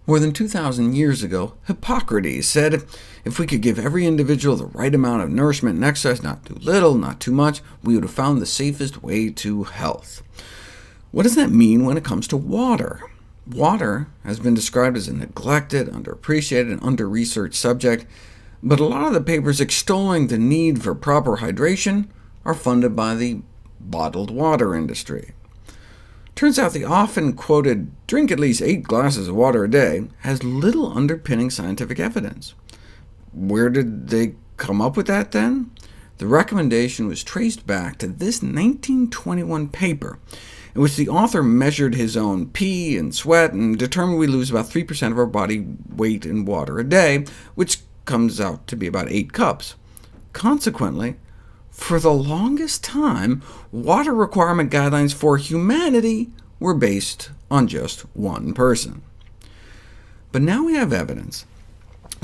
More than 2,000 years ago, Hippocrates said, if we could give every individual the right amount of nourishment and exercise, not too little, not too much, we would have found the safest way to health. What does that mean when it comes to water? Water has been described as a neglected, underappreciated, and under-researched subject, but a lot of the papers extolling the need for proper hydration are funded by the bottled water industry. Turns out the often-quoted "drink at least 8 glasses of water a day" has little underpinning scientific evidence. Where did they come up with that, then? The recommendation was traced back to this 1921 paper, in which the author measured his own pee and sweat and determined we lose about 3% of our body weight in water a day, which comes out to be about 8 cups. Consequently, for the longest time, water requirement guidelines for humanity were based on just one person. But now we have evidence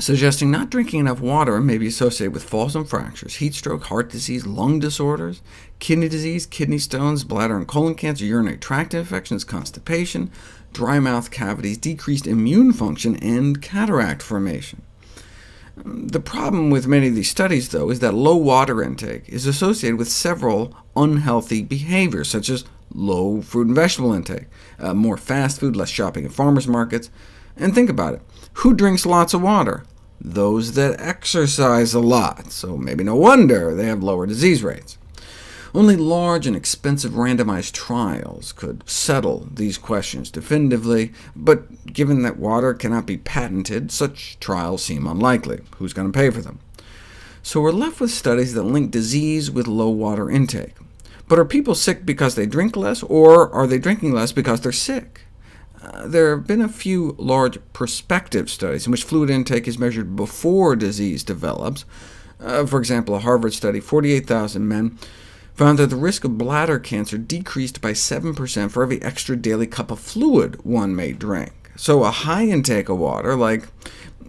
suggesting not drinking enough water may be associated with falls and fractures, heat stroke, heart disease, lung disorders, kidney disease, kidney stones, bladder and colon cancer, urinary tract infections, constipation, dry mouth cavities, decreased immune function, and cataract formation. The problem with many of these studies, though, is that low water intake is associated with several unhealthy behaviors, such as low fruit and vegetable intake, more fast food, less shopping at farmers markets. And think about it. Who drinks lots of water? Those that exercise a lot, so maybe no wonder they have lower disease rates. Only large and expensive randomized trials could settle these questions definitively, but given that water cannot be patented, such trials seem unlikely. Who's going to pay for them? So we're left with studies that link disease with low water intake. But are people sick because they drink less, or are they drinking less because they're sick? There have been a few large prospective studies in which fluid intake is measured before disease develops. For example, a Harvard study, 48,000 men, found that the risk of bladder cancer decreased by 7% for every extra daily cup of fluid one may drink. So a high intake of water, like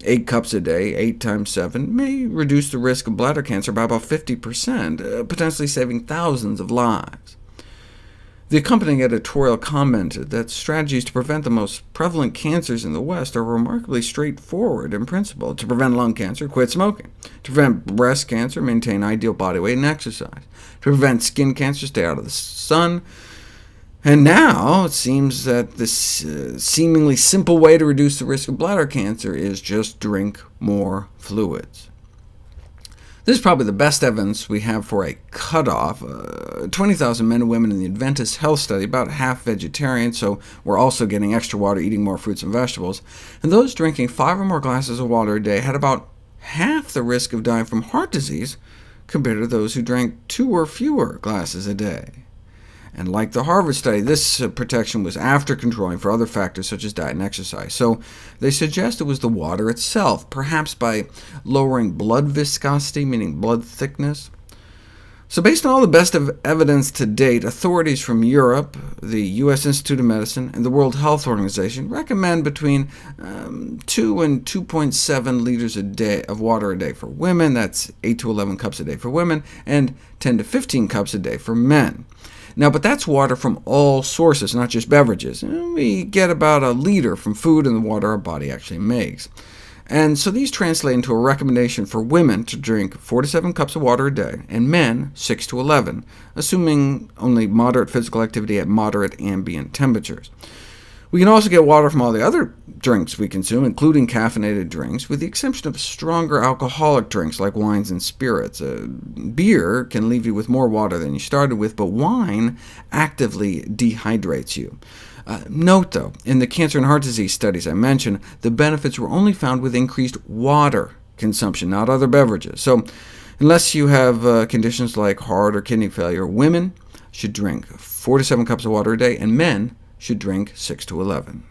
8 cups a day, 8 times 7, may reduce the risk of bladder cancer by about 50%, potentially saving thousands of lives. The accompanying editorial commented that strategies to prevent the most prevalent cancers in the West are remarkably straightforward in principle. To prevent lung cancer, quit smoking. To prevent breast cancer, maintain ideal body weight and exercise. To prevent skin cancer, stay out of the sun. And now it seems that this seemingly simple way to reduce the risk of bladder cancer is just drink more fluids. This is probably the best evidence we have for a cutoff. 20,000 men and women in the Adventist Health Study, about half vegetarian, so we're also getting extra water, eating more fruits and vegetables. And those drinking 5 or more glasses of water a day had about half the risk of dying from heart disease compared to those who drank 2 or fewer glasses a day. And like the Harvard study, this protection was after controlling for other factors such as diet and exercise. So they suggest it was the water itself, perhaps by lowering blood viscosity, meaning blood thickness. So based on all the best of evidence to date, authorities from Europe, the U.S. Institute of Medicine, and the World Health Organization recommend between 2 and 2.7 liters a day of water a day for women. That's 8 to 11 cups a day for women, and 10 to 15 cups a day for men. Now, but that's water from all sources, not just beverages. We get about a liter from food and the water our body actually makes. And so these translate into a recommendation for women to drink 4 to 7 cups of water a day, and men 6 to 11, assuming only moderate physical activity at moderate ambient temperatures. We can also get water from all the other drinks we consume, including caffeinated drinks, with the exception of stronger alcoholic drinks like wines and spirits. Beer can leave you with more water than you started with, but wine actively dehydrates you. Note, though, in the cancer and heart disease studies I mentioned, the benefits were only found with increased water consumption, not other beverages. So unless you have conditions like heart or kidney failure, women should drink 4 to 7 cups of water a day, and men should drink 6 to 11.